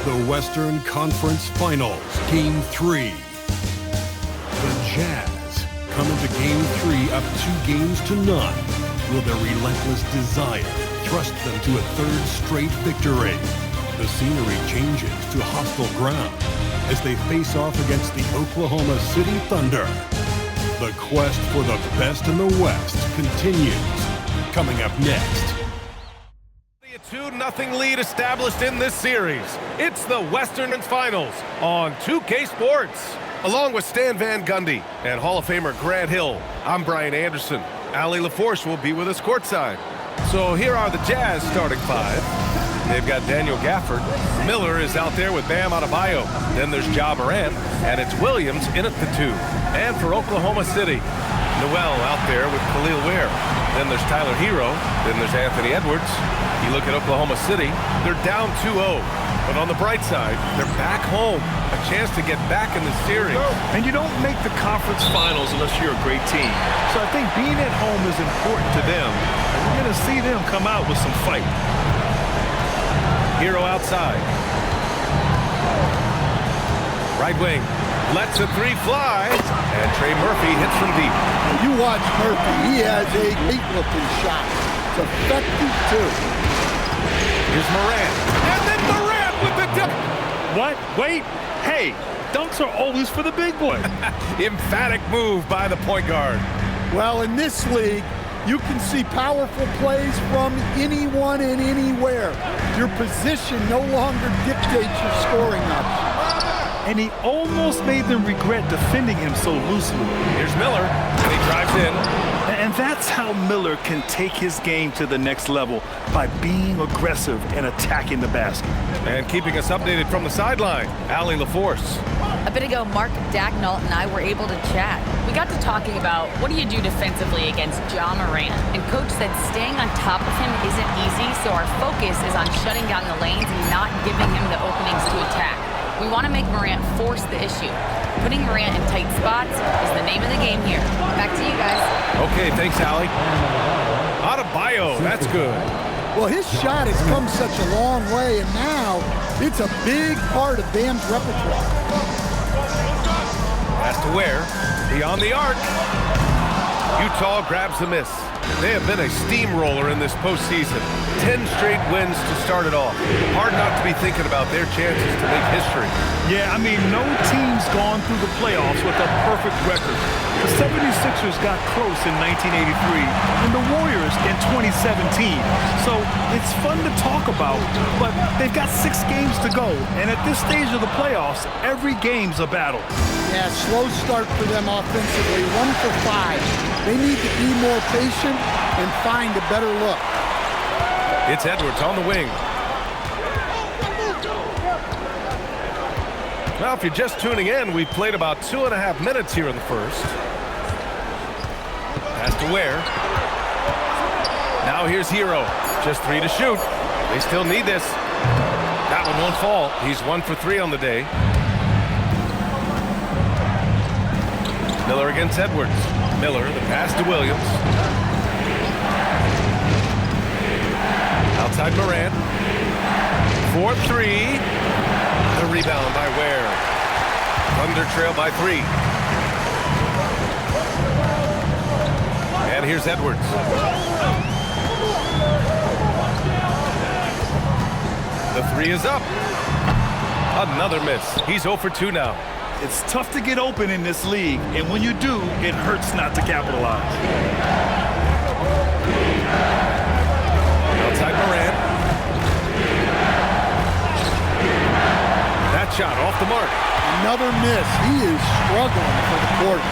the Western Conference Finals, Game 3. The Jazz come into Game 3 up 2-0. Will their relentless desire thrust them to a third straight victory? The scenery changes to hostile ground as they face off against the Oklahoma City Thunder. The quest for the best in the West continues. Coming up next. A 2-0 lead established in this series. It's the Western Finals on 2K Sports. Along with Stan Van Gundy and Hall of Famer Grant Hill, I'm Brian Anderson. Allie LaForce will be with us courtside. So here are the Jazz starting five. They've got Daniel Gafford. Miller is out there with Bam Adebayo. Then there's Ja Morant, and it's Williams in at the 2. And for Oklahoma City, Noel out there with Khalil Ware. Then there's Tyler Hero. Then there's Anthony Edwards. You look at Oklahoma City, they're down 2-0. But on the bright side, they're back home. A chance to get back in the series. And you don't make the conference finals unless you're a great team. So I think being at home is important to them. And we're going to see them come out with some fight. Hero outside. Right wing. Lets a 3 fly. And Trey Murphy hits from deep. You watch Murphy. He has a neat-looking shot. It's effective, too. Here's Morant. And then Morant with the dunk. What? Wait. Hey, dunks are always for the big boy. Emphatic move by the point guard. Well, in this league, you can see powerful plays from anyone and anywhere. Your position no longer dictates your scoring options. And he almost made them regret defending him so loosely. Here's Miller, and he drives in. And that's how Miller can take his game to the next level, by being aggressive and attacking the basket. And keeping us updated from the sideline, Allie LaForce. A bit ago, Mark Dagnall and I were able to chat. We got to talking about what do you do defensively against Ja Morant. And Coach said staying on top of him isn't easy, so our focus is on shutting down the lanes and not giving him the openings to attack. We want to make Morant force the issue. Putting Morant in tight spots is the name of the game here. Back to you guys. Okay, thanks, Allie. Adebayo, that's good. Well, his shot has come such a long way, and now it's a big part of Bam's repertoire. Pass to Ware. Beyond the arc. Utah grabs the miss. They have been a steamroller in this postseason. 10 straight wins to start it off. Hard not to be thinking about their chances to make history. Yeah, I mean, no team's gone through the playoffs with a perfect record. The 76ers got close in 1983 and the Warriors in 2017. So it's fun to talk about, but they've got 6 games to go. And at this stage of the playoffs, every game's a battle. Yeah, slow start for them offensively, 1 for 5. They need to be more patient and find a better look. It's Edwards on the wing. Well, if you're just tuning in, we've played about 2.5 minutes here in the first. Pass to Ware. Now here's Hero. Just 3 to shoot. They still need this. That one won't fall. He's 1 for 3 on the day. Miller against Edwards. Miller, the pass to Williams. Outside Morant. 4-3. The rebound by Ware. Thunder trail by 3. And here's Edwards. The 3 is up. Another miss. He's 0 for 2 now. It's tough to get open in this league, and when you do, it hurts not to capitalize. Outside Morant. That shot off the mark. Another miss. He is struggling for the quarter.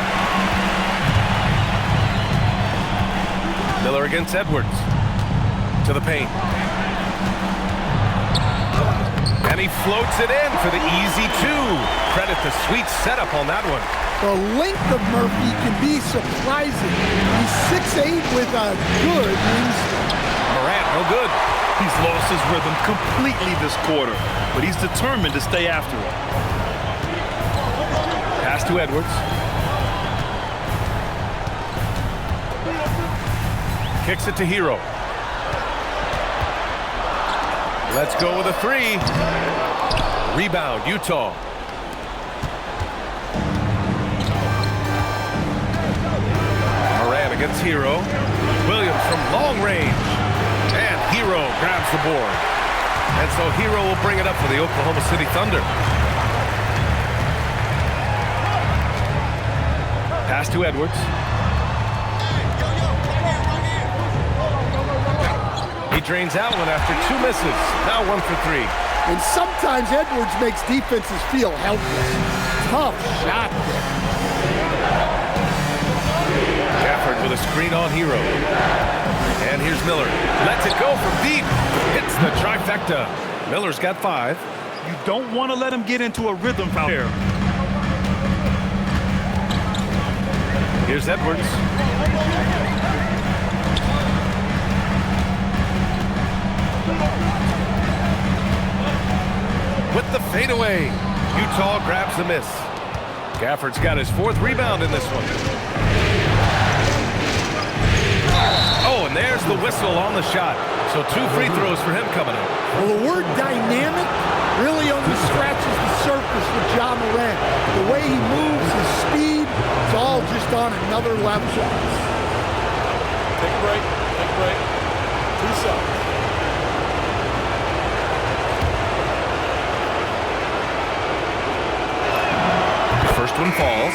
Miller against Edwards. To the paint. And he floats it in for the easy 2. Credit the sweet setup on that one. The length of Murphy can be surprising. He's 6'8" with a good wingspan. Morant, no good. He's lost his rhythm completely this quarter, but he's determined to stay after it. Pass to Edwards. Kicks it to Hero. Let's go with a 3. Rebound, Utah. Morant against Hero. Williams from long range. And Hero grabs the board. And so Hero will bring it up for the Oklahoma City Thunder. Pass to Edwards. He drains that one after 2 misses. Now 1 for 3. And sometimes Edwards makes defenses feel helpless. Tough shot there. Gafford with a screen on Hero. And here's Miller. Lets it go from deep. Hits the trifecta. Miller's got 5. You don't want to let him get into a rhythm out there. Here's Edwards. With the fadeaway. Utah grabs the miss. Gafford's got his 4th rebound in this one. Oh, and there's the whistle on the shot. So 2 free throws for him coming up. Well, the word dynamic really only scratches the surface with Ja Morant. The way he moves, his speed, it's all just on another level. Take a break. Take a break. 2 seconds. First one falls.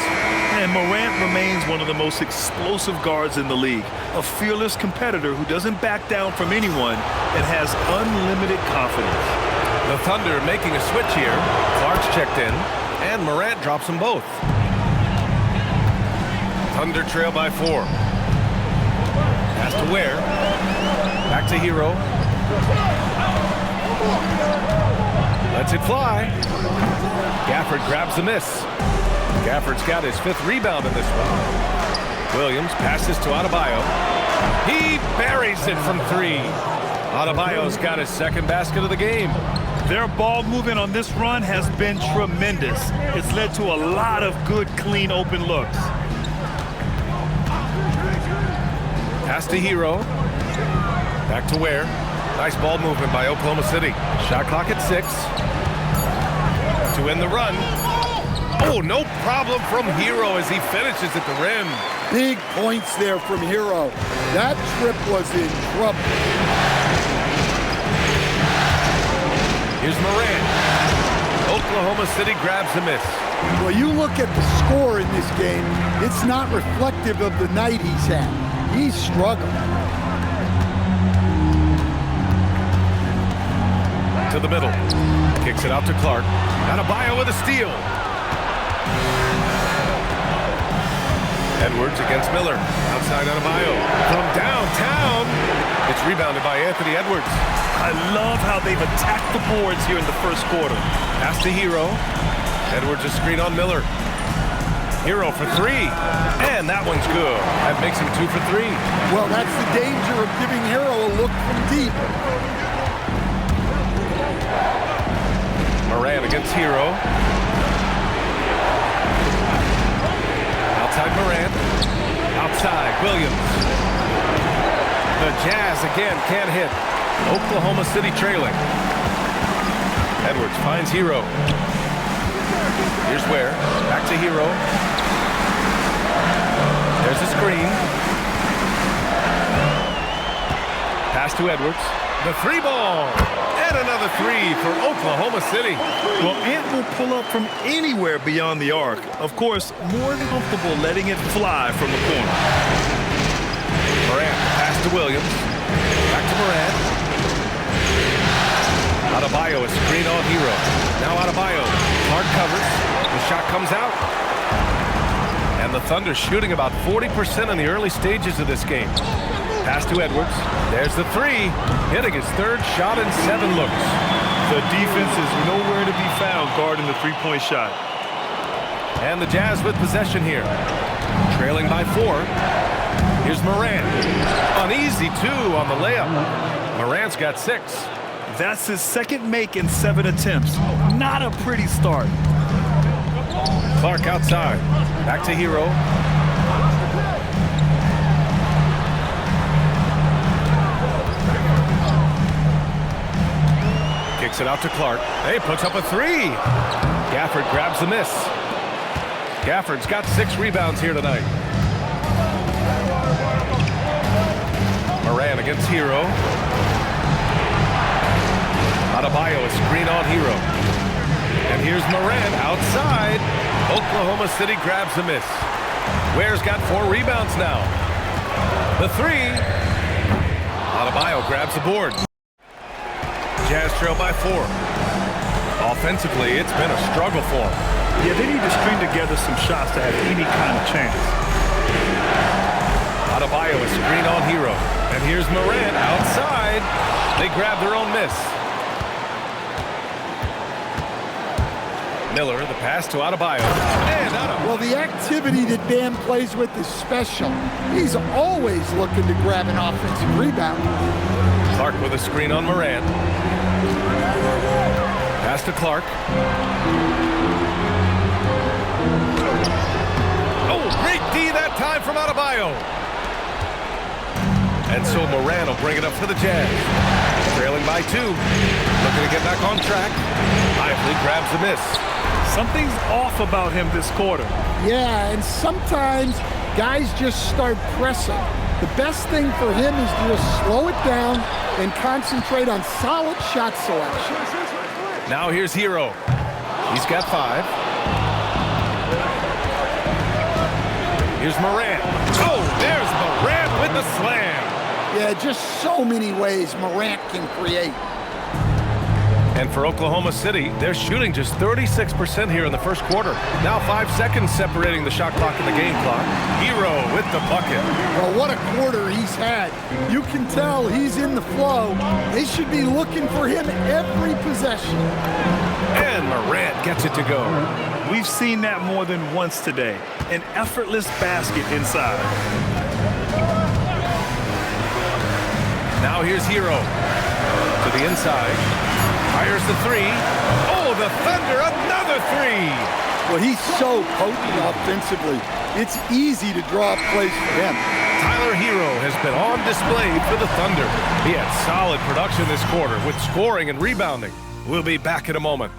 And Morant remains one of the most explosive guards in the league. A fearless competitor who doesn't back down from anyone and has unlimited confidence. The Thunder making a switch here. Clark's checked in, and Morant drops them both. Thunder trail by 4. Pass to Ware. Back to Hero. Lets it fly. Gafford grabs the miss. Gafford's got his 5th rebound in this one. Williams passes to Adebayo. He buries it from 3. Adebayo's got his 2nd basket of the game. Their ball movement on this run has been tremendous. It's led to a lot of good, clean, open looks. Pass to Hero. Back to Ware. Nice ball movement by Oklahoma City. Shot clock at 6. To end the run. Oh, no problem from Hero as he finishes at the rim. Big points there from Hero. That trip was in trouble. Here's Morant. Oklahoma City grabs the miss. Well, you look at the score in this game, it's not reflective of the night he's had. He's struggled. To the middle. Kicks it out to Clark. Adebayo with a steal. Edwards against Miller. Outside Adebayo. From downtown. It's rebounded by Anthony Edwards. I love how they've attacked the boards here in the first quarter. Pass to Hero. Edwards a screen on Miller. Hero for 3. And that one's good. That makes him 2 for 3. Well, that's the danger of giving Hero a look from deep. Morant against Hero. Outside Morant. Outside Williams. The Jazz again can't hit. Oklahoma City trailing. Edwards finds Hero. Here's Ware. Back to Hero. There's a screen. Pass to Edwards. The 3 ball. And another 3 for Oklahoma City. Well, Ant will pull up from anywhere beyond the arc. Of course, more than comfortable letting it fly from the corner. Morant, pass to Williams. Back to Morant. Adebayo, a screen on Hero. Now Adebayo. Clark covers. The shot comes out. And the Thunder shooting about 40% in the early stages of this game. Pass to Edwards. There's the 3. Hitting his 3rd shot in 7 looks. The defense is nowhere to be found guarding the 3-point shot. And the Jazz with possession here. Trailing by 4. Here's Morant. An easy 2 on the layup. Morant's got 6. That's his 2nd make in 7 attempts. Not a pretty start. Clark outside. Back to Hero. Kicks it out to Clark. Hey, puts up a three. Gafford grabs the miss. Gafford's got 6 rebounds here tonight. Moran against Hero. Adebayo, a screen on Hero. And here's Moran outside. Oklahoma City grabs the miss. Ware's got 4 rebounds now. The three. Adebayo grabs the board. Jazz trail by 4. Offensively, it's been a struggle for them. Yeah, they need to string together some shots to have any kind of chance. Adebayo, a screen on Hero. And here's Moran outside. They grab their own miss. Miller, the pass to Adebayo. And Well, the activity that Dan plays with is special. He's always looking to grab an offensive rebound. Clark with a screen on Moran. Pass to Clark. Oh, great D that time from Adebayo. And so Moran will bring it up for the Jazz. Trailing by 2. Looking to get back on track. Lively grabs the miss. Something's off about him this quarter. Yeah, and sometimes guys just start pressing. The best thing for him is to just slow it down and concentrate on solid shot selection. Now here's Hero. He's got 5. Here's Moran. Oh, there's Moran with the slam. Yeah, just so many ways Morant can create. And for Oklahoma City, they're shooting just 36% here in the first quarter. Now 5 seconds separating the shot clock and the game clock. Hero with the bucket. Well, what a quarter he's had. You can tell he's in the flow. They should be looking for him every possession. And Morant gets it to go. We've seen that more than once today. An effortless basket inside. Now here's Hero to the inside. Fires the three. Oh, the Thunder, another three. Well, he's so potent offensively. It's easy to draw up plays for him. Tyler Hero has been on display for the Thunder. He had solid production this quarter with scoring and rebounding. We'll be back in a moment.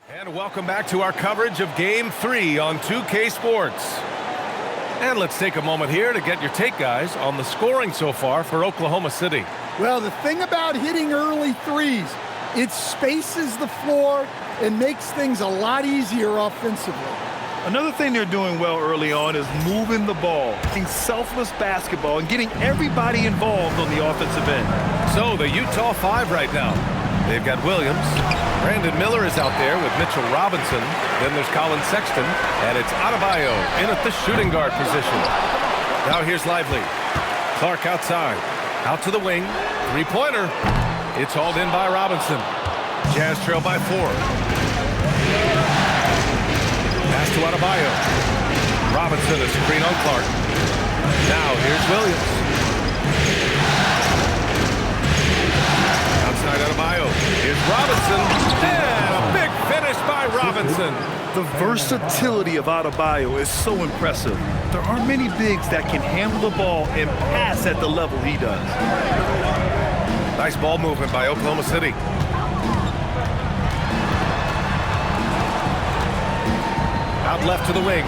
And welcome back to our coverage of Game 3 on 2K Sports. And let's take a moment here to get your take, guys, on the scoring so far for Oklahoma City. Well, the thing about hitting early threes, it spaces the floor and makes things a lot easier offensively. Another thing they're doing well early on is moving the ball, playing selfless basketball, and getting everybody involved on the offensive end. So the Utah 5 right now. They've got Williams. Brandon Miller is out there with Mitchell Robinson. Then there's Colin Sexton. And it's Adebayo in at the shooting guard position. Now here's Lively. Clark outside. Out to the wing. Three-pointer. It's hauled in by Robinson. Jazz trail by 4. Pass to Adebayo. Robinson, a screen on Clark. Now here's Williams. Outside Adebayo. Here's Robinson. And a big finish by Robinson. The versatility of Adebayo is so impressive. There aren't many bigs that can handle the ball and pass at the level he does. Nice ball movement by Oklahoma City. Out left to the wing.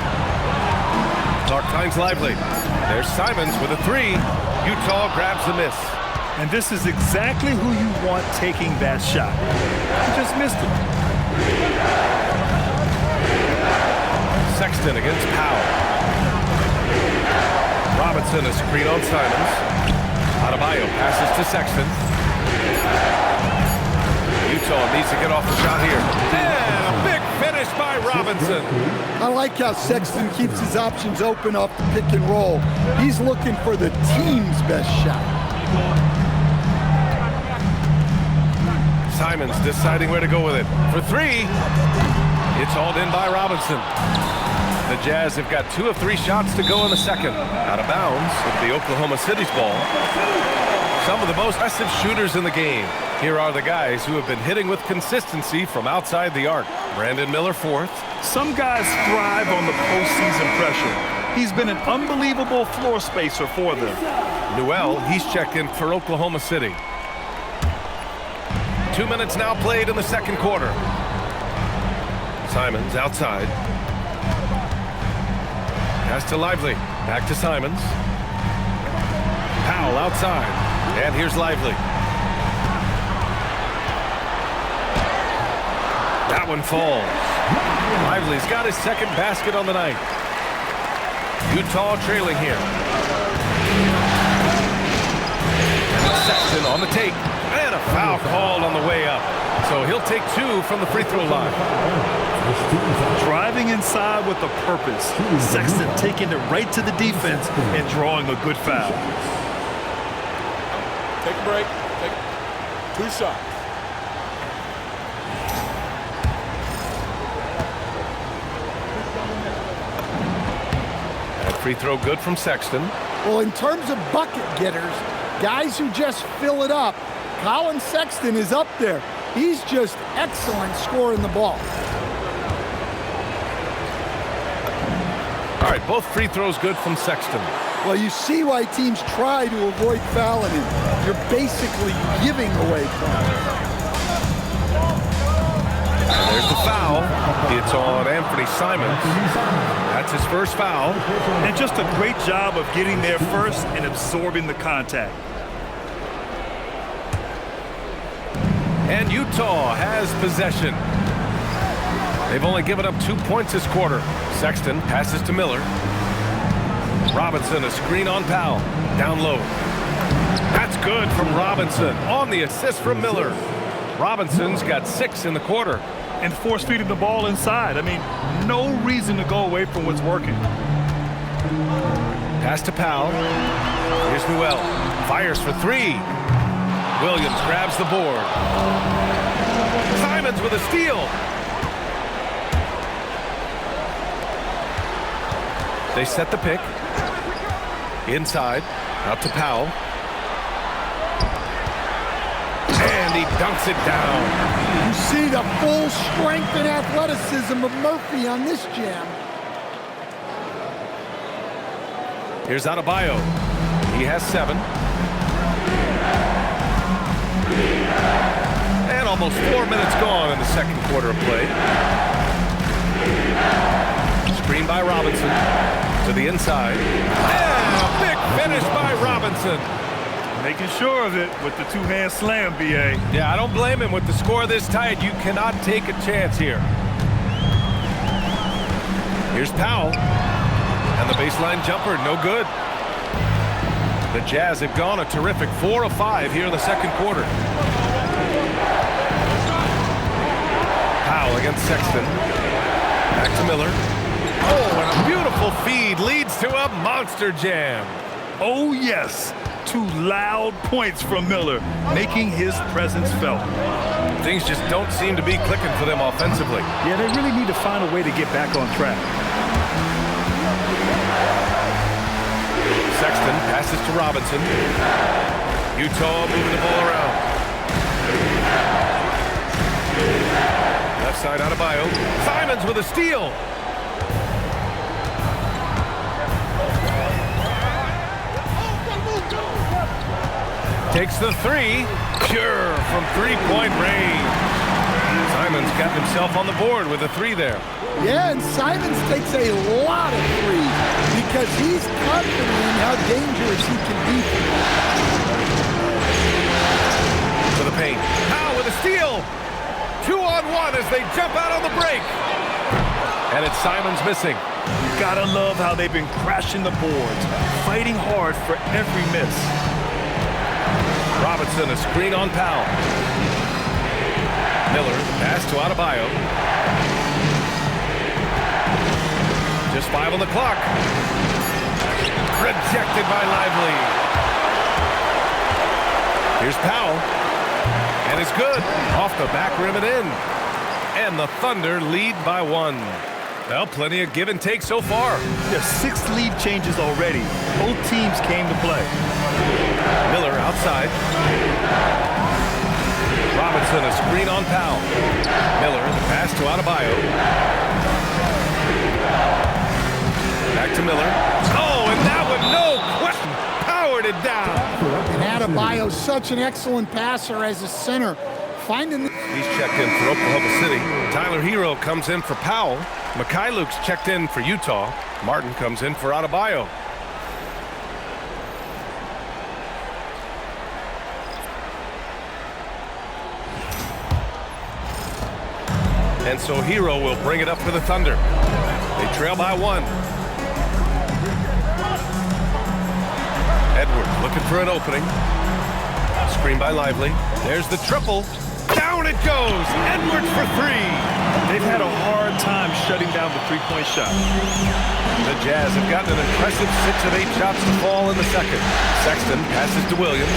Clark finds Lively. There's Simons with a three. Utah grabs the miss. And this is exactly who you want taking that shot. He just missed it. Sexton against Powell. Robinson, a screen on Simons. Adebayo passes to Sexton. Utah needs to get off the shot here. And a big finish by Robinson. I like how Sexton keeps his options open off the pick and roll. He's looking for the team's best shot. Simons deciding where to go with it. For three, it's hauled in by Robinson. The Jazz have got 2 of 3 shots to go in the second. Out of bounds, it'll be Oklahoma City's ball. Some of the most aggressive shooters in the game. Here are the guys who have been hitting with consistency from outside the arc. Brandon Miller, 4th. Some guys thrive on the postseason pressure. He's been an unbelievable floor spacer for them. Newell, he's checked in for Oklahoma City. 2 minutes now played in the second quarter. Simons outside. Pass to Lively. Back to Simons. Powell outside. And here's Lively. That one falls. Lively's got his second basket on the night. Utah trailing here. And Sexton on the take. And a foul called on the way up. So he'll take 2 from the free throw line. Driving inside with a purpose. Sexton taking it right to the defense and drawing a good foul. Take a break. Take 2 shots. That free throw good from Sexton. Well, in terms of bucket getters, guys who just fill it up, Colin Sexton is up there. He's just excellent scoring the ball. All right, both free throws good from Sexton. Well, you see why teams try to avoid fouling him. You're basically giving away fouls. There's the foul. It's on Anthony Simons. That's his first foul. And just a great job of getting there first and absorbing the contact. And Utah has possession. They've only given up 2 points this quarter. Sexton passes to Miller. Robinson, a screen on Powell. Down low. That's good from Robinson on the assist from Miller. Robinson's got 6 in the quarter. And force feeding the ball inside. I mean, no reason to go away from what's working. Pass to Powell. Here's Newell. Fires for 3. Williams grabs the board. Simons with a steal. They set the pick. Inside. Out to Powell. And he dunks it down. You see the full strength and athleticism of Murphy on this jam. Here's Adebayo. He has 7. And almost 4 minutes gone in the second quarter of play. Screen by Robinson to the inside. And a big finish by Robinson. Making sure of it with the 2-hand slam, BA. Yeah, I don't blame him. With the score this tight, you cannot take a chance here. Here's Powell. And the baseline jumper, no good. The Jazz have gone a terrific 4 of 5 here in the second quarter. Powell against Sexton. Back to Miller. Oh, and a beautiful feed leads to a monster jam. Oh, yes. 2 loud points from Miller, making his presence felt. Things just don't seem to be clicking for them offensively. Yeah, they really need to find a way to get back on track. Sexton passes to Robinson. Utah moving the ball around. Left side Adebayo. Simons with a steal. Takes the 3. Pure from 3-point range. Simons got himself on the board with a 3 there. Yeah, and Simons takes a lot of threes because he's confident in how dangerous he can be. To the paint. Powell with a steal. 2-on-1 as they jump out on the break. And it's Simons missing. You gotta love how they've been crashing the boards, fighting hard for every miss. Robinson, a screen on Powell. Miller, pass to Adebayo. Just 5 on the clock. Rejected by Lively. Here's Powell. And it's good. Off the back rim and in. And the Thunder lead by 1. Well, plenty of give and take so far. There's 6 lead changes already. Both teams came to play. Miller outside. Robinson, a screen on Powell. Miller, the pass to Adebayo. Back to Miller. Adebayo, such an excellent passer as a center. Finding the He's checked in for Oklahoma City. Tyler Hero comes in for Powell. Mikhailuk's checked in for Utah. Martin comes in for Adebayo. And so Hero will bring it up for the Thunder. They trail by 1. Edwards looking for an opening. Screen by Lively. There's the triple. Down it goes. Edwards for 3. They've had a hard time shutting down the three-point shot. The Jazz have gotten an impressive 6 of 8 shots to fall in the second. Sexton passes to Williams.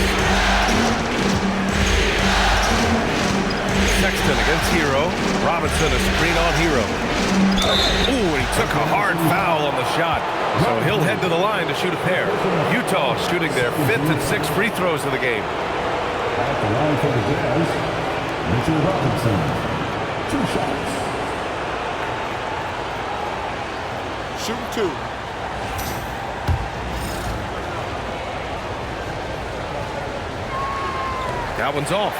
Sexton against Hero. Robinson, a screen on Hero. Ooh, and he took a hard foul on the shot. So he'll head to the line to shoot a pair. Utah shooting their 5th and 6th free throws of the game. At the line for the Jazz, Mitchell Robinson. 2 shots. Shooting 2. That one's off.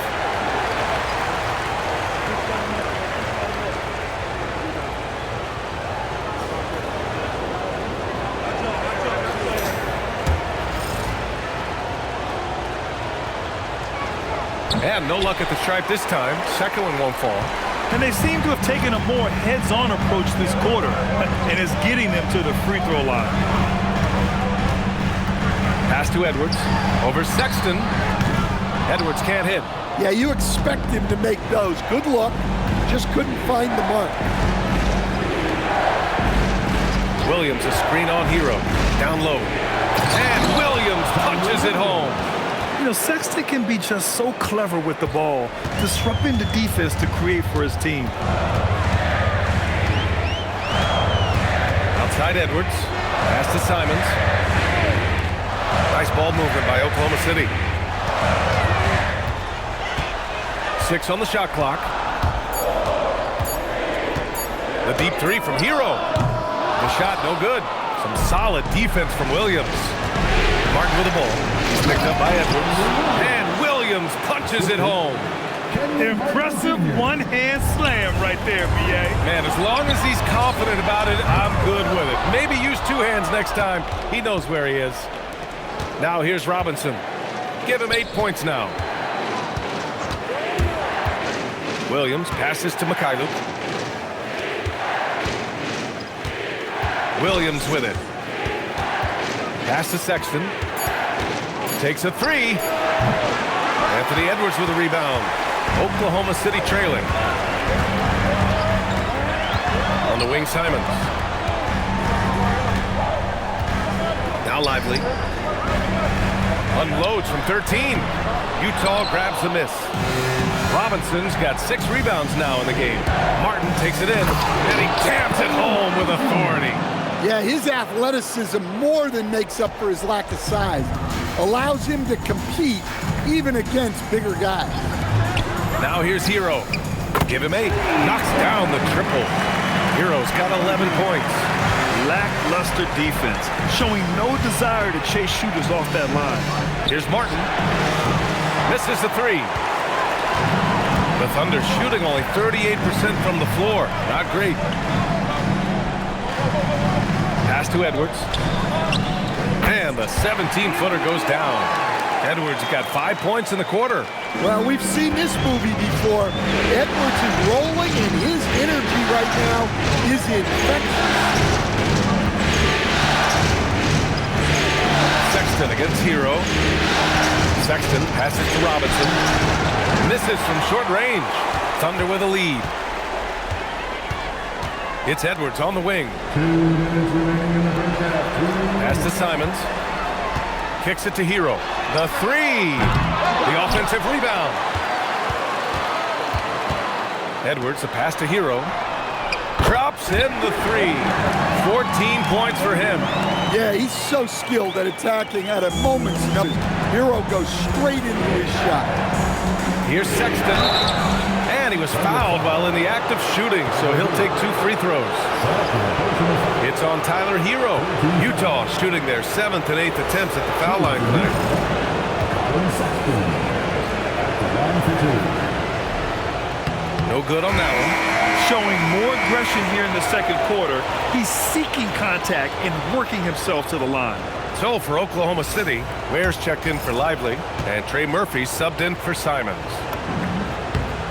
And no luck at the stripe this time. Second one won't fall. And they seem to have taken a more heads-on approach this quarter, and is getting them to the free throw line. Pass to Edwards. Over Sexton. Edwards can't hit. Yeah, you expect him to make those. Good luck. Just couldn't find the mark. Williams, a screen on Hero. Down low. And Williams punches it home. You know, Sexton can be just so clever with the ball, disrupting the defense to create for his team. Outside Edwards. Pass to Simons. Nice ball movement by Oklahoma City. 6 on the shot clock. The deep 3 from Hero. The shot no good. Some solid defense from Williams. Martin with the ball. He's picked up by Edwards. And Williams punches it home. Impressive one-hand slam right there, B.A. Man, as long as he's confident about it, I'm good with it. Maybe use 2 hands next time. He knows where he is. Now here's Robinson. Give him 8 points now. Williams passes to Mikhailuk. Williams with it. Pass to Sexton. Takes a 3. Anthony Edwards with a rebound. Oklahoma City trailing. On the wing, Simons. Now Lively. Unloads from 13. Utah grabs the miss. Robinson's got 6 rebounds now in the game. Martin takes it in, and he jams it home with authority. Yeah, his athleticism more than makes up for his lack of size. Allows him to compete even against bigger guys. Now here's Hero. Give him 8. Knocks down the triple. Hero's got 11 points. Lackluster defense, showing no desire to chase shooters off that line. Here's Martin. Misses the 3. The Thunder shooting only 38% from the floor. Not great. Pass to Edwards. And the 17-footer goes down. Edwards got 5 points in the quarter. Well, we've seen this movie before. Edwards is rolling, and his energy right now is infectious. Sexton against Hero. Sexton passes to Robinson. Misses from short range. Thunder with a lead. It's Edwards on the wing. 2 minutes remaining in the first half. Pass to Simons. Kicks it to Hero. The 3. The offensive rebound. Edwards, the pass to Hero. Drops in the 3. 14 points for him. Yeah, he's so skilled at attacking at a moment's notice. Hero goes straight into his shot. Here's Sexton. And he was fouled while in the act of shooting, so he'll take 2 free throws. It's on Tyler Hero. Utah shooting their 7th and 8th attempts at the foul line tonight. Aaron Sexton. At the line for two. No good on that one. Showing more aggression here in the second quarter. He's seeking contact and working himself to the line. So for Oklahoma City, Ware's checked in for Lively, and Trey Murphy subbed in for Simons.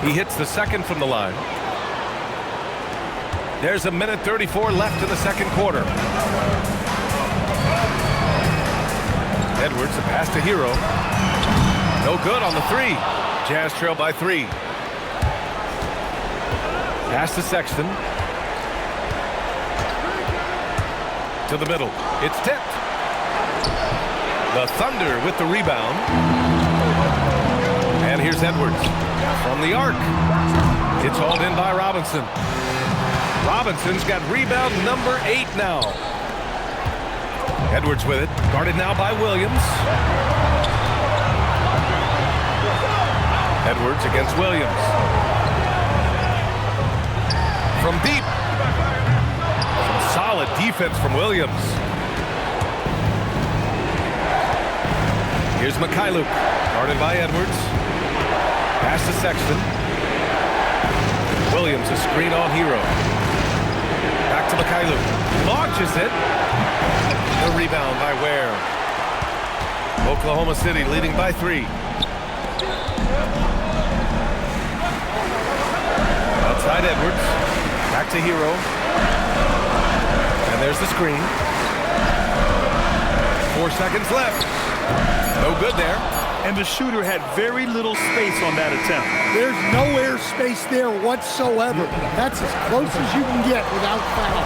He hits the second from the line. There's a minute 34 left in the second quarter. Edwards, a pass to Hero. No good on the three. Jazz trail by 3. Pass to Sexton. To the middle. It's tipped. The Thunder with the rebound. And here's Edwards from the arc. It's hauled in by Robinson. Robinson's got rebound number 8 now. Edwards with it. Guarded now by Williams. Edwards against Williams. From deep. Some solid defense from Williams. Here's Mikhailuk. Guarded by Edwards. Pass to Sexton. Williams, a screen on Hero. Back to Mikhailuk. Launches it. The rebound by Ware. Oklahoma City leading by 3. Outside Edwards. Back to Hero. And there's the screen. 4 seconds left. No good there. And the shooter had very little space on that attempt. There's no air space there whatsoever. That's as close as you can get without foul.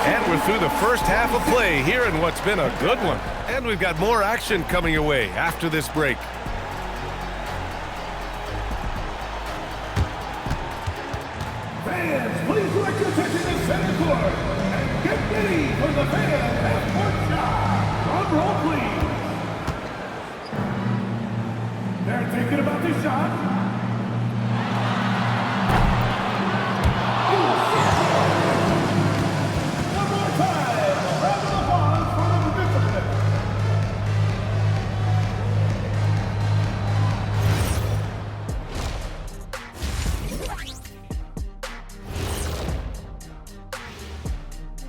And we're through the first half of play here in what's been a good one. And we've got more action coming your way after this break. Fans, please direct your attention to center court and get ready for the fan half-court shot. Drum roll, please. They're thinking about this shot. One more time. Round of applause for the participants.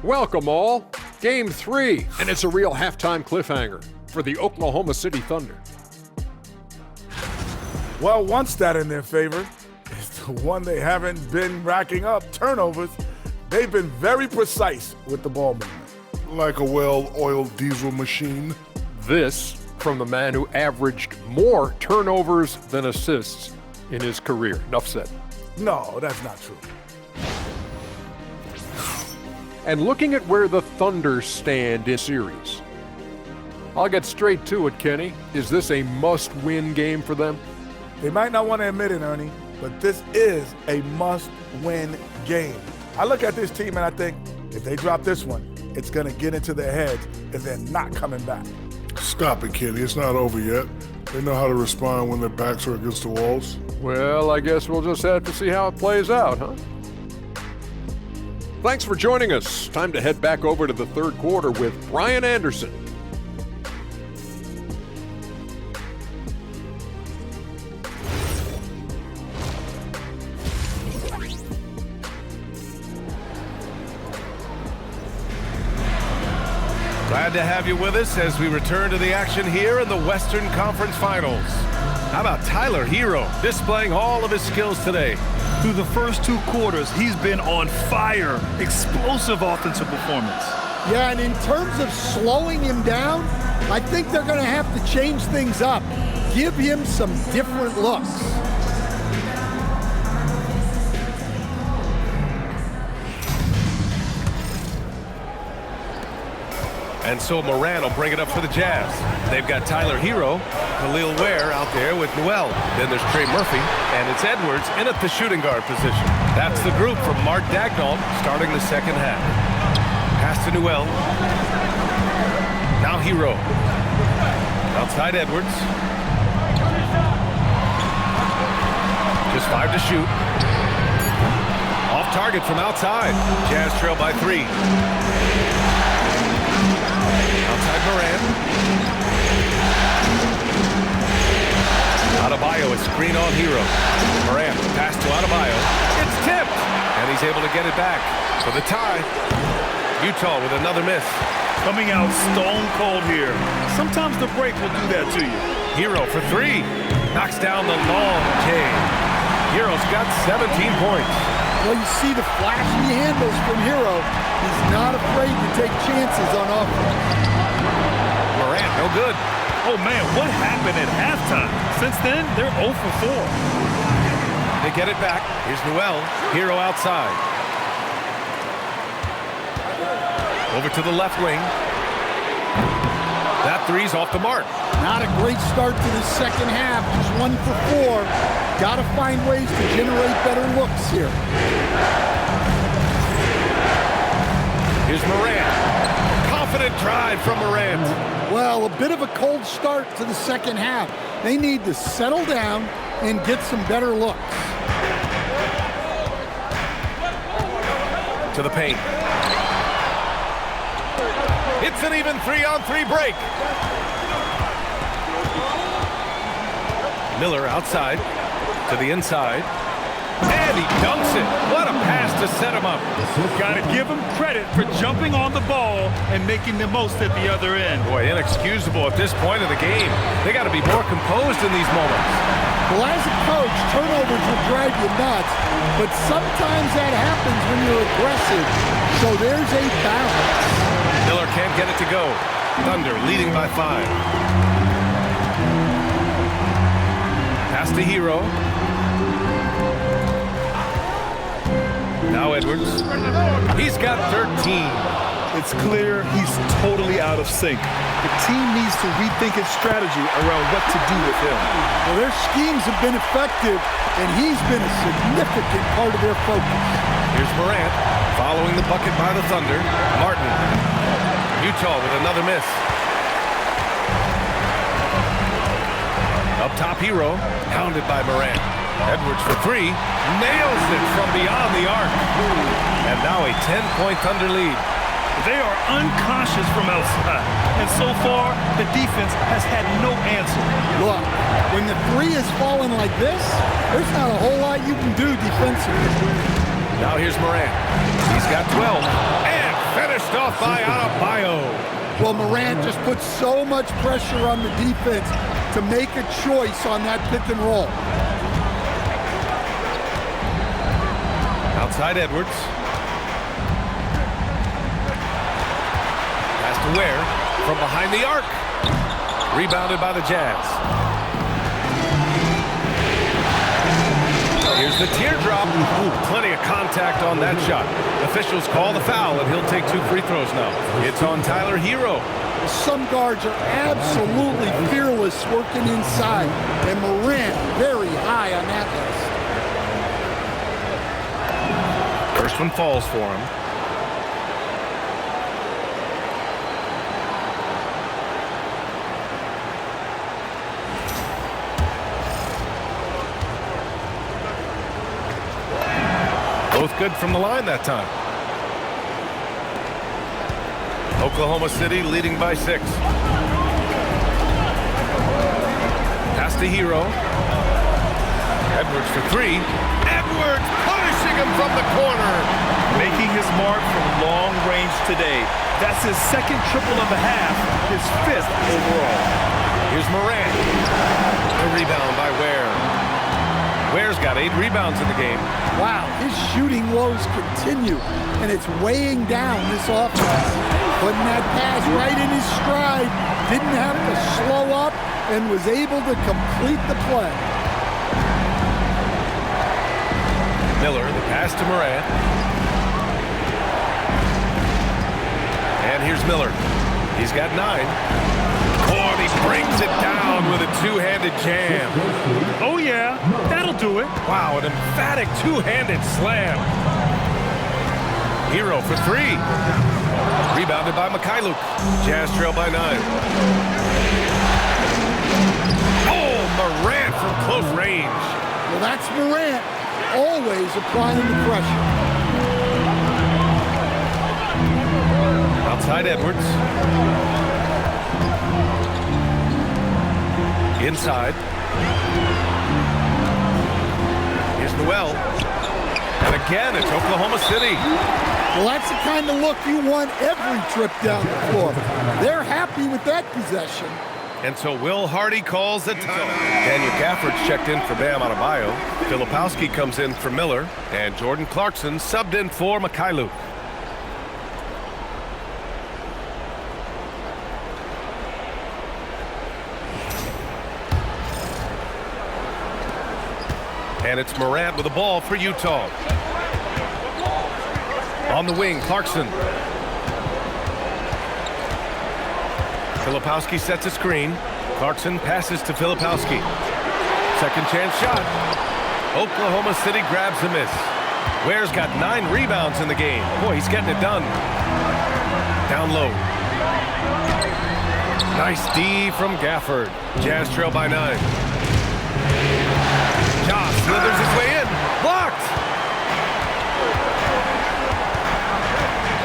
Welcome all. Game 3, and it's a real halftime cliffhanger for the Oklahoma City Thunder. Well, one stat in their favor is the one they haven't been racking up, turnovers. They've been very precise with the ball movement. Like a well-oiled diesel machine. This from the man who averaged more turnovers than assists in his career. Enough said. No, that's not true. And looking at where the Thunder stand in series, I'll get straight to it, Kenny. Is this a must-win game for them? They might not want to admit it, Ernie, but this is a must-win game. I look at this team and I think if they drop this one, it's going to get into their heads and they're not coming back. Stop it, Kenny. It's not over yet. They know how to respond when their backs are against the walls. Well, I guess we'll just have to see how it plays out, huh? Thanks for joining us. Time to head back over to the third quarter with Brian Anderson. Glad to have you with us as we return to the action here in the Western Conference Finals. How about Tyler Hero displaying all of his skills today? Through the first 2 quarters, he's been on fire. Explosive offensive performance. Yeah, and in terms of slowing him down, I think they're going to have to change things up. Give him some different looks. And so Moran will bring it up for the Jazz. They've got Tyler Hero, Khalil Ware out there with Noel. Then there's Trey Murphy, and it's Edwards in at the shooting guard position. That's the group from Mark Daigneault starting the second half. Pass to Noel. Now Hero. Outside Edwards. Just 5 to shoot. Off target from outside. Jazz trail by 3. Outside Moran. screen on Hero. Morant, pass to Adebayo. It's tipped, and he's able to get it back for the tie. Utah with another miss. Coming out stone cold here. Sometimes the break will do that to you. Hero for three. Knocks down the long K. Hero's got 17 points. Well, you see the flashy handles from Hero. He's not afraid to take chances on offense. Morant, no good. Oh, man, what happened at halftime? Since then, they're 0 for 4. They get it back. Here's Noel. Hero outside. Over to the left wing. That three's off the mark. Not a great start to the second half. Just 1 for 4. Got to find ways to generate better looks here. Here's Morant. Confident drive from Morant. Well, a bit of a cold start to the second half. They need to settle down and get some better looks. To the paint. It's an even 3-on-3 break. Miller outside to the inside. And he dunks it. What a pass to set him up. Got to give him credit for jumping on the ball and making the most at the other end. Boy, inexcusable at this point of the game. They got to be more composed in these moments. Well, as a coach, turnovers will drive you nuts, but sometimes that happens when you're aggressive. So there's a balance. Miller can't get it to go. Thunder leading by 5. Pass to Hero. Now Edwards. He's got 13. It's clear he's totally out of sync. The team needs to rethink its strategy around what to do with him. Well, their schemes have been effective, and he's been a significant part of their focus. Here's Morant following the bucket by the Thunder. Martin. Utah with another miss. Up top, Hero. Pounded by Morant. Edwards for 3. Nails it from beyond the arc. And now a 10-point Thunder lead. They are unconscious from outside. And so far, the defense has had no answer. Look, when the 3 is falling like this, there's not a whole lot you can do defensively. Now here's Morant. He's got 12. And finished off by Adebayo. Well, Morant just puts so much pressure on the defense to make a choice on that pick and roll. Outside Edwards. Pass to Ware from behind the arc. Rebounded by the Jazz. Here's the teardrop. Ooh, plenty of contact on that shot. Officials call the foul, and he'll take 2 free throws now. It's on Tyler Hero. Some guards are absolutely fearless working inside, and Morant very high on that list. First one falls for him. Both good from the line that time. Oklahoma City leading by 6. Pass to Hero. Edwards for 3. Edwards punishing him from the corner. Making his mark from long range today. That's his second triple of the half, his 5th overall. Here's Morant. A rebound by Ware. Ware's got 8 rebounds in the game. Wow, his shooting woes continue, and it's weighing down this offense. Putting that pass right in his stride, didn't have to slow up, and was able to complete the play. Miller, the pass to Morant. And here's Miller. He's got 9. Oh, and he brings it down with a 2-handed jam. Oh, yeah, that'll do it. Wow, an emphatic 2-handed slam. Hero for 3. Rebounded by Mikhailuk. Jazz trail by 9. Oh, Morant from close range. Well, that's Morant, always applying the pressure. Outside Edwards. Inside. Here's Noel. And again, it's Oklahoma City. Well, that's the kind of look you want every trip down the floor. They're happy with that possession. And so Will Hardy calls the timeout. Daniel Gafford's checked in for Bam Adebayo. Filipowski comes in for Miller. And Jordan Clarkson subbed in for Mikhailuk. And it's Morant with the ball for Utah. On the wing, Clarkson. Filipowski sets a screen. Clarkson passes to Filipowski. Second chance shot. Oklahoma City grabs a miss. Ware's got 9 rebounds in the game. Boy, he's getting it done. Down low. Nice D from Gafford. Jazz trail by 9. Ja slithers his way in. Blocked!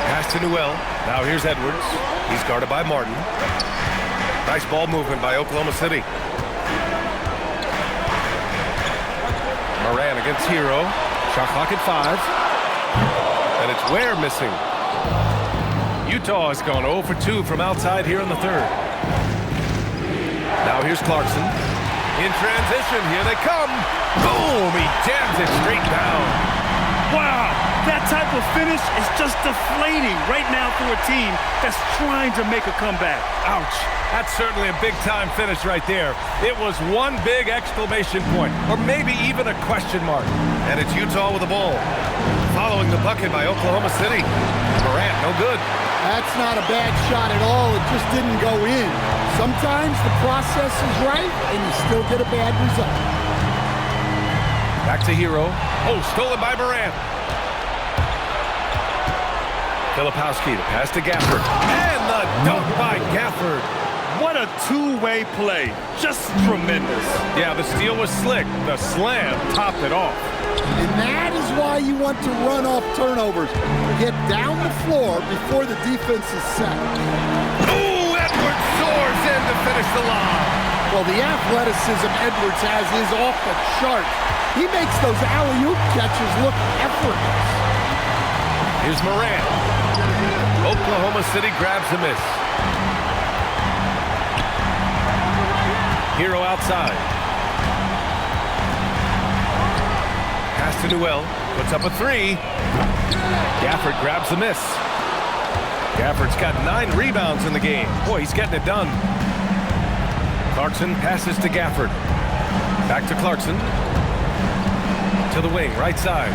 Pass to Noel. Now here's Edwards. He's guarded by Martin. Nice ball movement by Oklahoma City. Moran against Hero. Shot clock at 5. And it's Ware missing. Utah has gone 0 for 2 from outside here in the third. Now here's Clarkson. In transition, here they come. Boom! He jams it straight down. Wow, that type of finish is just deflating right now for a team that's trying to make a comeback. Ouch. That's certainly a big-time finish right there. It was one big exclamation point, or maybe even a question mark. And it's Utah with the ball. Following the bucket by Oklahoma City. Morant, no good. That's not a bad shot at all. It just didn't go in. Sometimes the process is right, and you still get a bad result. Back to Hero. Oh, stolen by Morant. Filipowski, the pass to Gafford. And the dunk by Gafford. What a two-way play. Just tremendous. Yeah, the steal was slick. The slam topped it off. And that is why you want to run off turnovers. Get down the floor before the defense is set. Ooh, Edwards soars in to finish the lob. Well, the athleticism Edwards has is off the chart. He makes those alley-oop catches look effortless. Here's Morant. Oklahoma City grabs a miss. Hero outside. Pass to Noel. Puts up a 3. Gafford grabs the miss. Gafford's got 9 rebounds in the game. Boy, he's getting it done. Clarkson passes to Gafford. Back to Clarkson. To the wing, right side.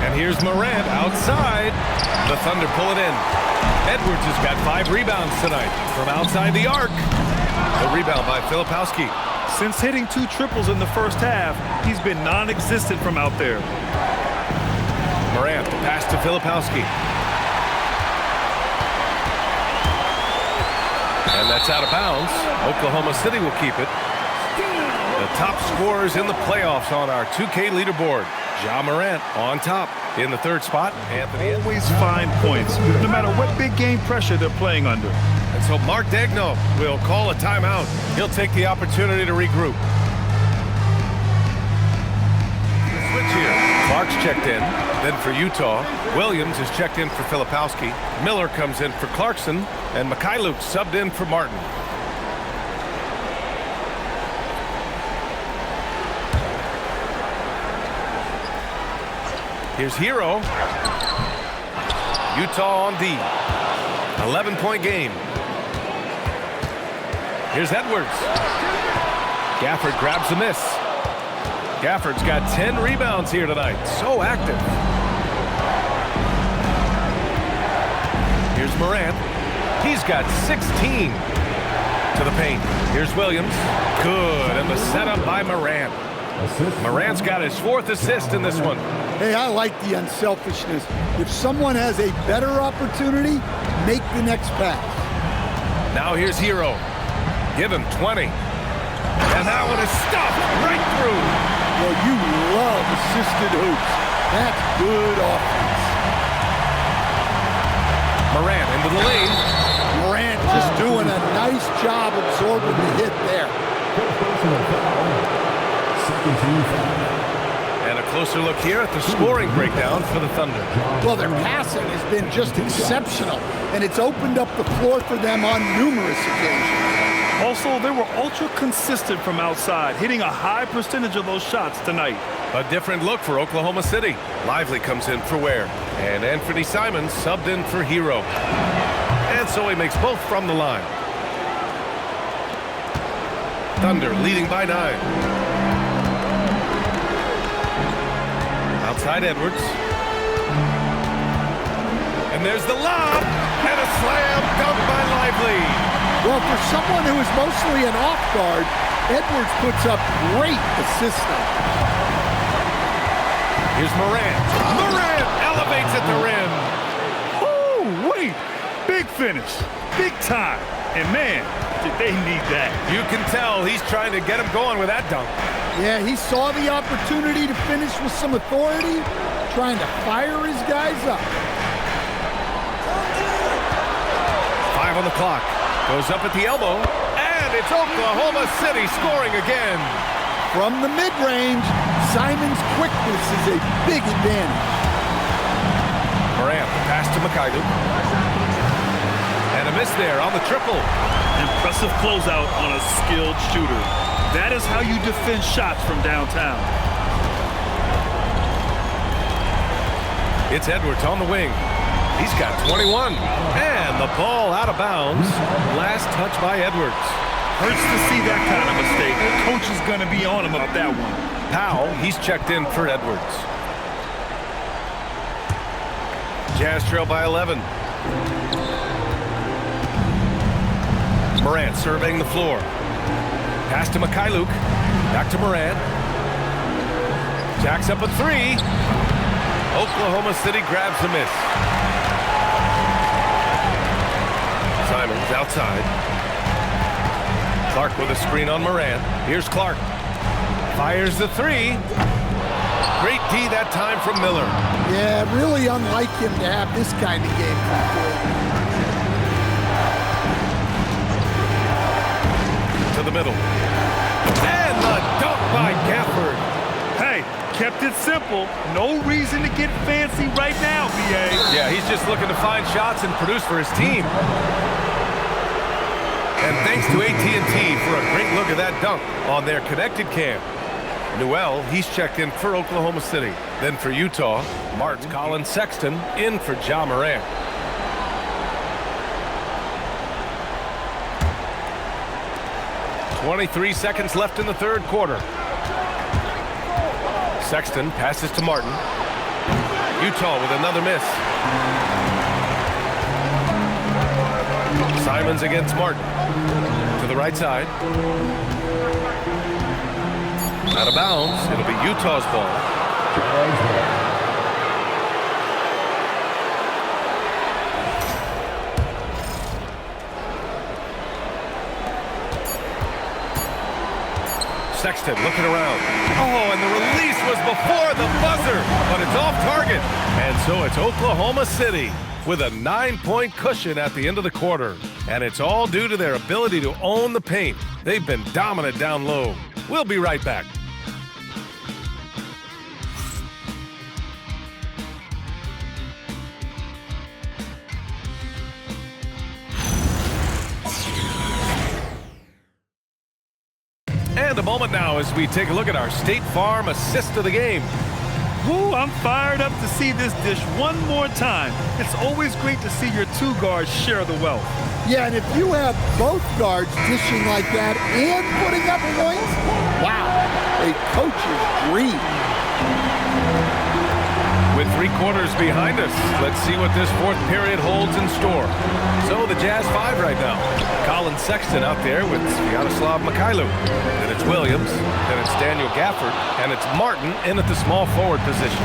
And here's Morant outside. The Thunder pull it in. Edwards has got 5 rebounds tonight from outside the arc. The rebound by Filipowski. Since hitting 2 triples in the first half, he's been non-existent from out there. Morant, the pass to Filipowski. And that's out of bounds. Oklahoma City will keep it. The top scorers in the playoffs on our 2K leaderboard. Ja Morant on top. In the third spot, Anthony. Always find points, no matter what big game pressure they're playing under. And so Mark Daigneault will call a timeout. He'll take the opportunity to regroup. Switch here. Clark's checked in. Then for Utah, Williams is checked in for Filipowski. Miller comes in for Clarkson. And Mikhailuk subbed in for Martin. Here's Hero. Utah on D. 11-point game. Here's Edwards. Gafford grabs the miss. Gafford's got 10 rebounds here tonight. So active. Here's Morant. He's got 16 to the paint. Here's Williams. Good. And the setup by Morant. Morant's got his 4th assist in this one. Hey, I like the unselfishness. If someone has a better opportunity, make the next pass. Now here's Hero. Give him 20. And that one is stuffed right through. Well, you love assisted hoops. That's good offense. Morant into the lane. Morant just doing a nice job absorbing the hit there. Second team foul. closer look here at the scoring breakdown for the Thunder. Well, their passing has been just exceptional, and it's opened up the floor for them on numerous occasions. Also, they were ultra consistent from outside, hitting a high percentage of those shots tonight. A different look for Oklahoma City. Lively comes in for Ware, and Anthony Simons subbed in for Hero. And so he makes both from the line. Thunder leading by 9. Outside Edwards. And there's the lob, and a slam dunk by Lively. Well, for someone who is mostly an off guard, Edwards puts up great assistance. Here's Morant. Morant elevates at the rim. Oh, wait. Big finish. Big time. And man, did they need that. You can tell he's trying to get him going with that dunk. Yeah, he saw the opportunity to finish with some authority, trying to fire his guys up. 5 on the clock. Goes up at the elbow, and it's Oklahoma City scoring again. From the mid-range, Simon's quickness is a big advantage. Morant, the pass to Mikhailuk. And a miss there on the triple. Impressive closeout on a skilled shooter. That is how you defend shots from downtown. It's Edwards on the wing. He's got 21. And the ball out of bounds. Last touch by Edwards. Hurts to see that kind of mistake. The coach is going to be on him about that one. Powell, he's checked in for Edwards. Jazz trail by 11. Morant surveying the floor. Pass to Mikhailuk. Back to Morant. Jacks up a 3. Oklahoma City grabs a miss. Simons outside. Clark with a screen on Morant. Here's Clark. Fires the 3. Great D that time from Miller. Yeah, really unlike him to have this kind of game from forward. To the middle. And the dunk by Gafford. Hey, kept it simple. No reason to get fancy right now, BA. Yeah, he's just looking to find shots and produce for his team. And thanks to AT&T for a great look at that dunk on their connected cam. Newell, he's checked in for Oklahoma City. Then for Utah, Colin Sexton in for Ja Morant. .23 seconds left in the third quarter. Sexton passes to Martin. Utah with another miss. Simons against Martin. To the right side. Out of bounds. It'll be Utah's ball. Sexton looking around. Oh, and the release was before the buzzer, but it's off target. And so it's Oklahoma City with a 9-point cushion at the end of the quarter. And it's all due to their ability to own the paint. They've been dominant down low. We'll be right back. And a moment now as we take a look at our State Farm assist of the game. Ooh, I'm fired up to see this dish one more time. It's always great to see your two guards share the wealth. Yeah, and if you have both guards dishing like that and putting up points, wow, a coach's dream. With 3 quarters behind us, let's see what this fourth period holds in store. So the Jazz 5 right now. Colin Sexton out there with Sviatoslav Mikhailuk. Then it's Williams, then it's Daniel Gafford, and it's Martin in at the small forward position.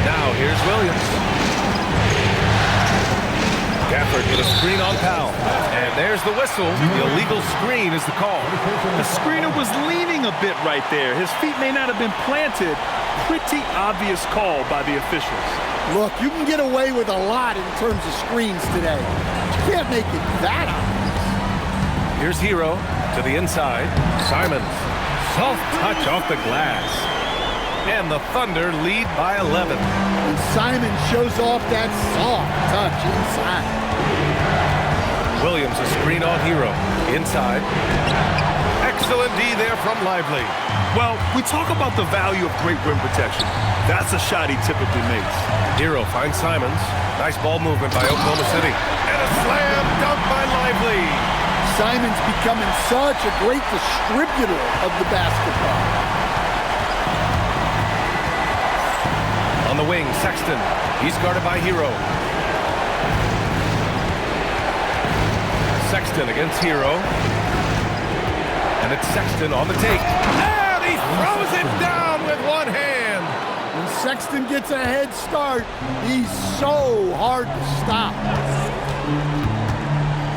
Now here's Williams. Gafford with a screen on Powell. And there's the whistle. The illegal screen is the call. The screener was leaning a bit right there. His feet may not have been planted. Pretty obvious call by the officials. Look, you can get away with a lot in terms of screens today. You can't make it that obvious. Here's Hero to the inside. Simons. Soft touch off the glass. And the Thunder lead by 11. And Simon shows off that soft touch inside. Williams a screen on Hero. Inside. Excellent D there from Lively. Well, we talk about the value of great rim protection. That's a shot he typically makes. Hero finds Simons. Nice ball movement by Oklahoma City. And a slam dunk by Lively. Simon's becoming such a great distributor of the basketball. On the wing, Sexton. He's guarded by Hero. Sexton against Hero. And it's Sexton on the take. And he throws it down with one hand. When Sexton gets a head start, he's so hard to stop.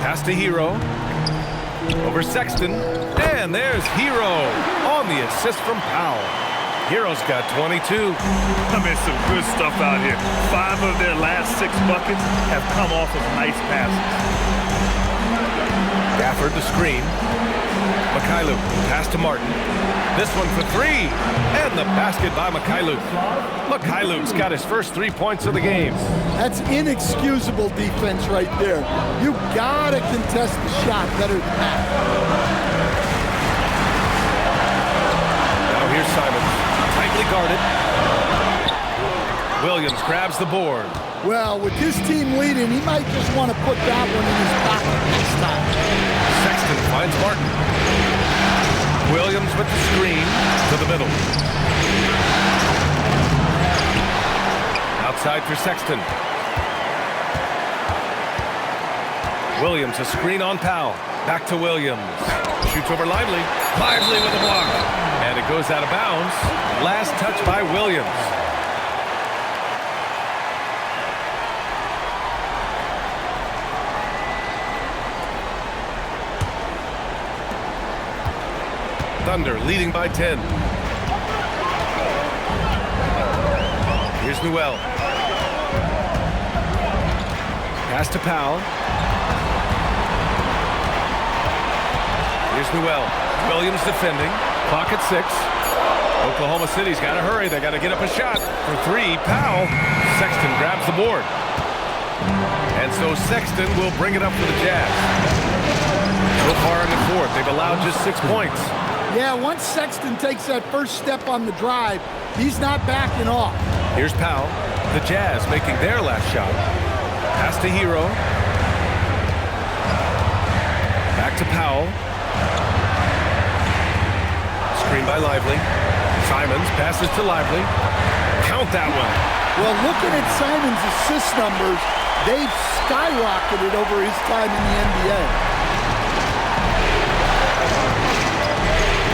Pass to Hero. Over Sexton. And there's Hero on the assist from Powell. Hero's got 22. I mean, some good stuff out here. 5 of their last 6 buckets have come off of nice passes. Gafford the screen. Mikhailuk, pass to Martin. This one for 3. And the basket by Mikhailuk. Mikhailuk's got his first 3 points of the game. That's inexcusable defense right there. You gotta contest the shot better than that. Now here's Simons. Tightly guarded. Williams grabs the board. Well, with his team leading, he might just want to put that one in his pocket this time. Sexton finds Martin. Williams with the screen to the middle. Outside for Sexton. Williams a screen on Powell. Back to Williams. Shoots over Lively. Lively with a block. And it goes out of bounds. Last touch by Williams. Thunder leading by 10. Here's Newell. Pass to Powell. Here's Newell. Williams defending. Clock at 6. Oklahoma City's got to hurry. They got to get up a shot for 3. Powell. Sexton grabs the board. And so Sexton will bring it up for the Jazz. So far in the fourth, they've allowed just 6 points. Yeah, once Sexton takes that first step on the drive, he's not backing off. Here's Powell. The Jazz making their last shot. Pass to Hero. Back to Powell. Screen by Lively. Simons passes to Lively. Count that one. Well, looking at Simons' assist numbers, they've skyrocketed over his time in the NBA.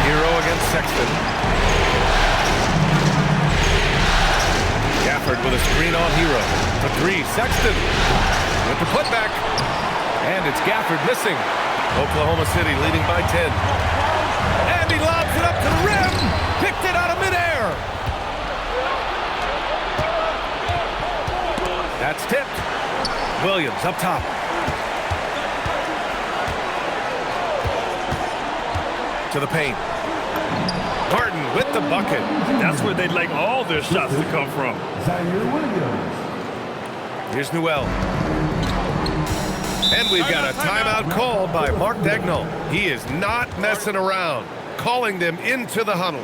Hero against Sexton. Gafford with a screen on Hero. For 3, Sexton with the putback. And it's Gafford missing. Oklahoma City leading by 10. And he lobs it up to the rim. Picked it out of midair. That's tipped. Williams up top. To the paint. Martin with the bucket. That's where they'd like all their shots to come from. Here's Newell. And we've got a timeout called by Mark Dagnall. He is not messing around, calling them into the huddle.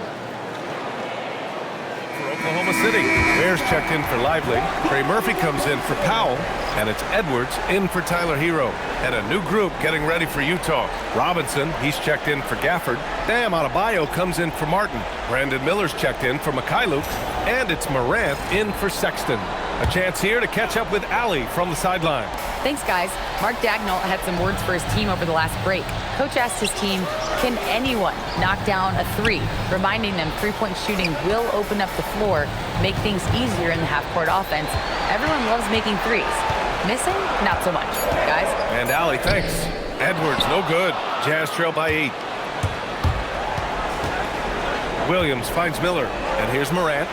For Oklahoma City, Bears checked in for Lively. Trey Murphy comes in for Powell. And it's Edwards in for Tyler Hero. And a new group getting ready for Utah. Robinson, he's checked in for Gafford. Bam Adebayo comes in for Martin. Brandon Miller's checked in for Mikhailuk. And it's Morant in for Sexton. A chance here to catch up with Allie from the sideline. Thanks, guys. Mark Dagnall had some words for his team over the last break. Coach asked his team, can anyone knock down a 3? Reminding them three-point shooting will open up the floor, make things easier in the half-court offense. Everyone loves making threes. Missing? Not so much, guys. And Allie, thanks. Edwards, no good. Jazz trail by 8. Williams finds Miller. And here's Morant.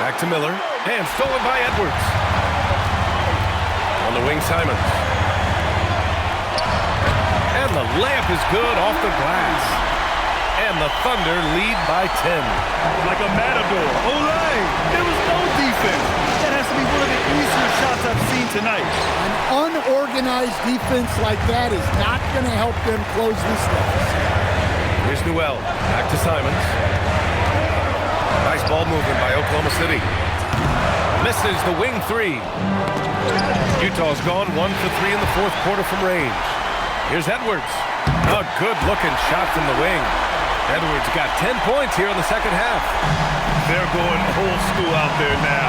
Back to Miller. And stolen by Edwards. On the wing, Simons. And the layup is good off the glass. And the Thunder lead by 10. Like a matador. Olay! There was no defense. That has to be one of the easier shots I've seen tonight. An unorganized defense like that is not going to help them close this deficit. Here's Newell. Back to Simons. Nice ball movement by Oklahoma City. Misses the wing three. Utah's gone 1 for 3 in the fourth quarter from range. Here's Edwards. A good-looking shot from the wing. Edwards got 10 points here in the second half. They're going old school out there now,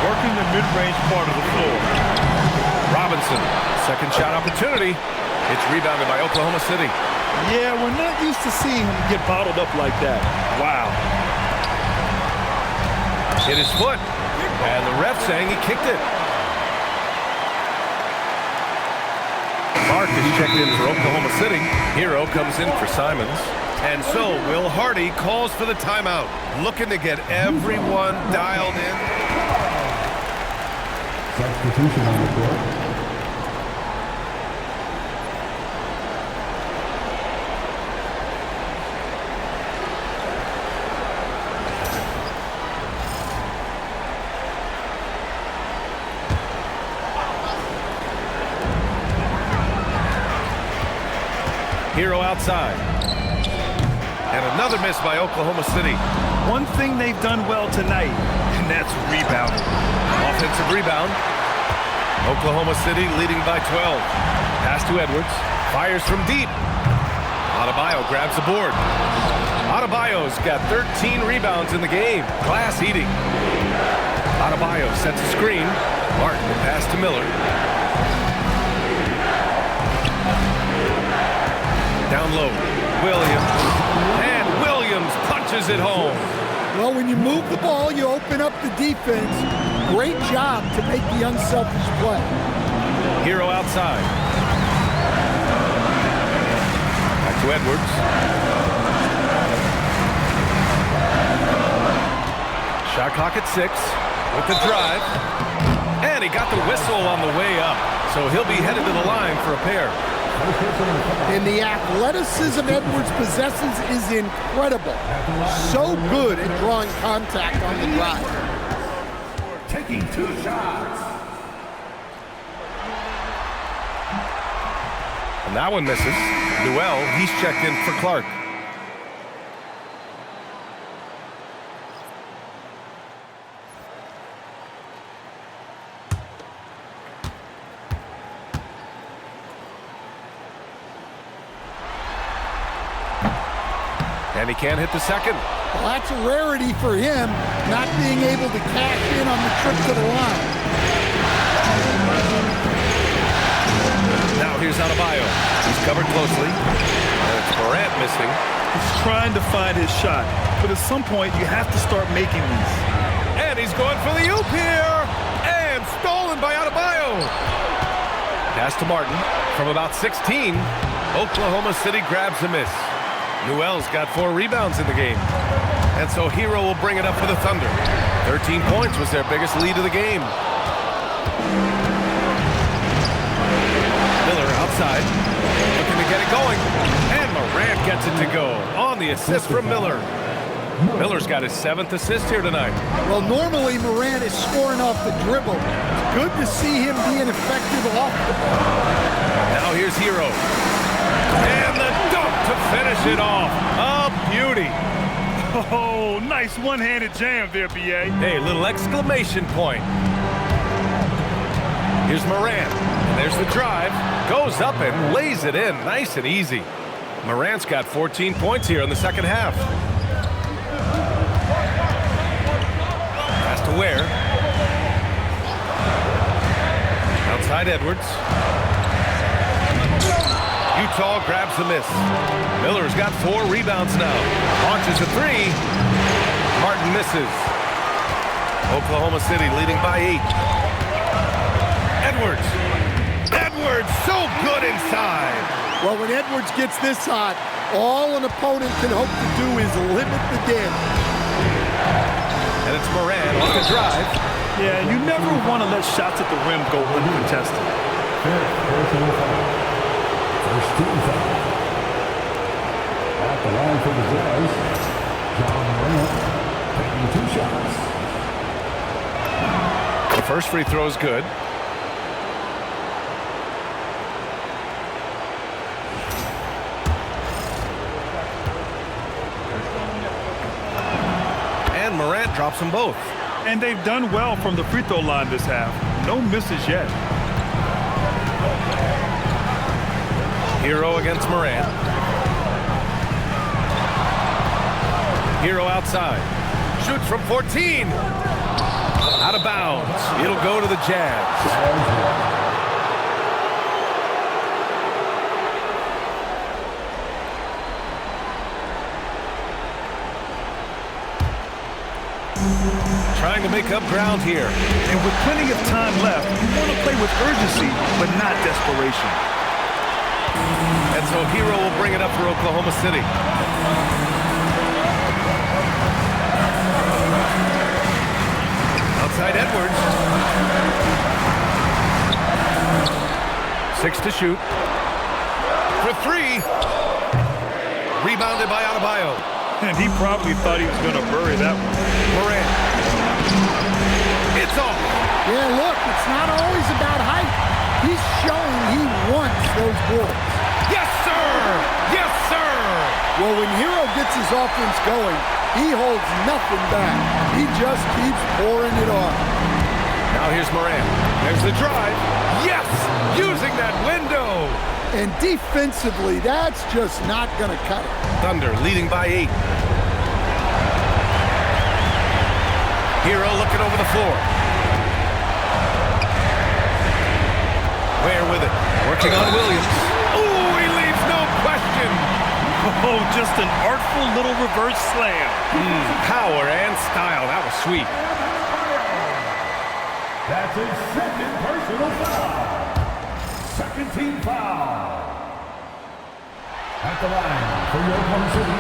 working the mid-range part of the floor. Robinson, second shot opportunity. It's rebounded by Oklahoma City. Yeah, we're not used to seeing him get bottled up like that. Wow. Hit his foot, and the ref saying he kicked it. Mark is checked in for Oklahoma City. Hero comes in for Simons. And so Will Hardy calls for the timeout, looking to get everyone dialed in. Substitution on the court. Hero outside. And another miss by Oklahoma City. One thing they've done well tonight, and that's rebounding. Offensive rebound. Oklahoma City leading by 12. Pass to Edwards. Fires from deep. Adebayo grabs the board. Adebayo's got 13 rebounds in the game. Glass eating. Adebayo sets a screen. Martin will pass to Miller. Down low. Williams. And Williams punches it home. Well, when you move the ball, you open up the defense. Great job to make the unselfish play. Hero outside. Back to Edwards. Shot clock at 6 with the drive. And he got the whistle on the way up. So he'll be headed to the line for a pair. And the athleticism Edwards possesses is incredible. So good at drawing contact on the drive. Taking 2 shots. And that one misses. Newell, he's checked in for Clark. And he can't hit the second. Well, that's a rarity for him, not being able to cash in on the trip to the line. Now here's Adebayo. He's covered closely. And it's Morant missing. He's trying to find his shot, but at some point you have to start making these. And he's going for the oop here. And stolen by Adebayo. Pass to Martin from about 16. Oklahoma City grabs a miss. Newell's got 4 rebounds in the game. And so Hero will bring it up for the Thunder. 13 points was their biggest lead of the game. Miller outside, looking to get it going. And Morant gets it to go on the assist from Miller. Miller's got his 7th assist here tonight. Well, normally Morant is scoring off the dribble. It's good to see him being effective off the ball. Now here's Hero. And the dunk to finish it off. A beauty. Oh, nice one-handed jam there, BA. Hey, little exclamation point. Here's Morant. And there's the drive. Goes up and lays it in. Nice and easy. Morant's got 14 points here in the second half. Pass to Ware. Outside Edwards. Utah grabs the miss. Miller's got 4 rebounds now. Launches a 3. Martin misses. Oklahoma City leading by 8. Edwards. Edwards so good inside. Well, when Edwards gets this hot, all an opponent can hope to do is limit the damage. And it's Morant off the drive. Yeah, you never want to let shots at the rim go uncontested. First team foul. At the line for the Jazz, John Morant taking 2 shots. The first free throw is good. And Morant drops them both. And they've done well from the free throw line this half. No misses yet. Hero against Morant. Hero outside. Shoots from 14. Out of bounds. It'll go to the Jazz. Trying to make up ground here. And with plenty of time left, you want to play with urgency, but not desperation. And so Hero will bring it up for Oklahoma City. Outside Edwards. 6 to shoot. For 3. Rebounded by Adebayo. And he probably thought he was going to bury that one. Morant. It's off. Yeah, look, it's not always about height. He's showing he wants those boards. Yes, sir! Yes, sir! Well, when Hero gets his offense going, he holds nothing back. He just keeps pouring it on. Now here's Morant. There's the drive. Yes! Using that window. And defensively, that's just not going to cut it. Thunder leading by 8. Hero looking over the floor. Ware with it. Working on Williams. Ooh, he leaves no question. Oh, just an artful little reverse slam. Power and style. That was sweet. That's his second personal foul. Second team foul. At the line for your Oklahoma City.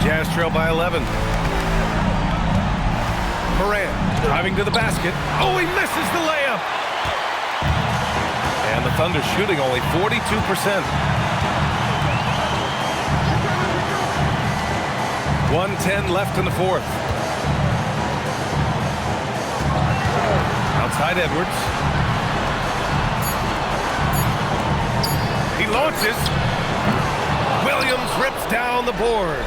Jazz trail by 11. Morant driving to the basket. Oh, he misses the layup. And the Thunder shooting only 42%. 1:10 left in the fourth. Outside Edwards. He launches. Williams rips down the board.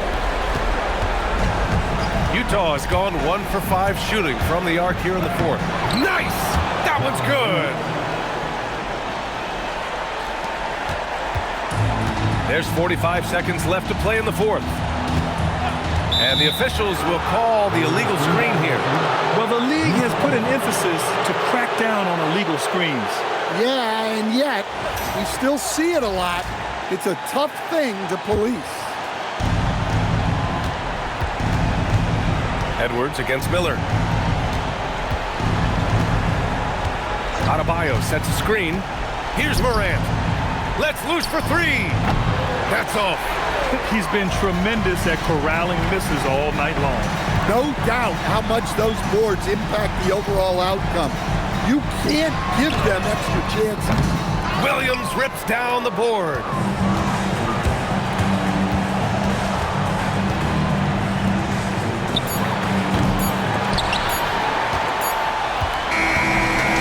Utah has gone 1 for 5 shooting from the arc here in the fourth. Nice! That one's good. There's 45 seconds left to play in the fourth. And the officials will call the illegal screen here. Well, the league has put an emphasis to crack down on illegal screens. Yeah, and yet, we still see it a lot. It's a tough thing to police. Edwards against Miller. Adebayo sets a screen. Here's Morant. Let's loose for 3. That's off. He's been tremendous at corralling misses all night long. No doubt how much those boards impact the overall outcome. You can't give them extra chances. Williams rips down the board.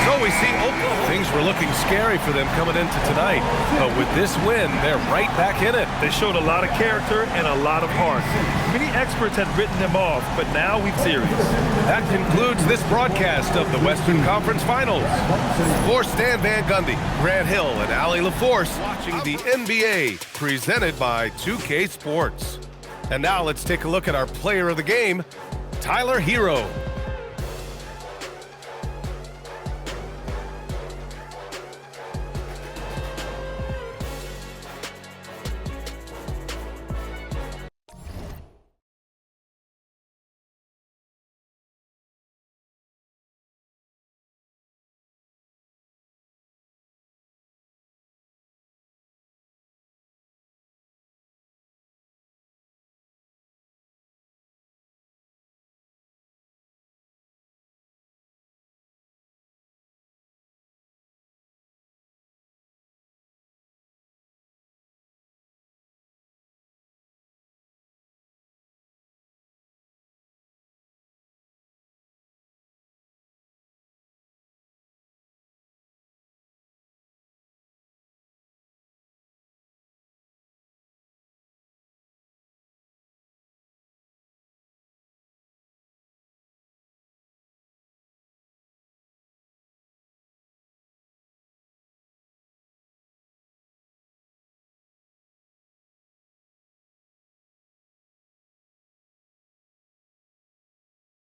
So we see things were looking scary for them coming into tonight. But with this win, they're right back in it. They showed a lot of character and a lot of heart. Many experts had written them off, but now we're serious. That concludes this broadcast of the Western Conference Finals. For Stan Van Gundy, Grant Hill, and Allie LaForce, watching the NBA presented by 2K Sports. And now let's take a look at our player of the game, Tyler Hero.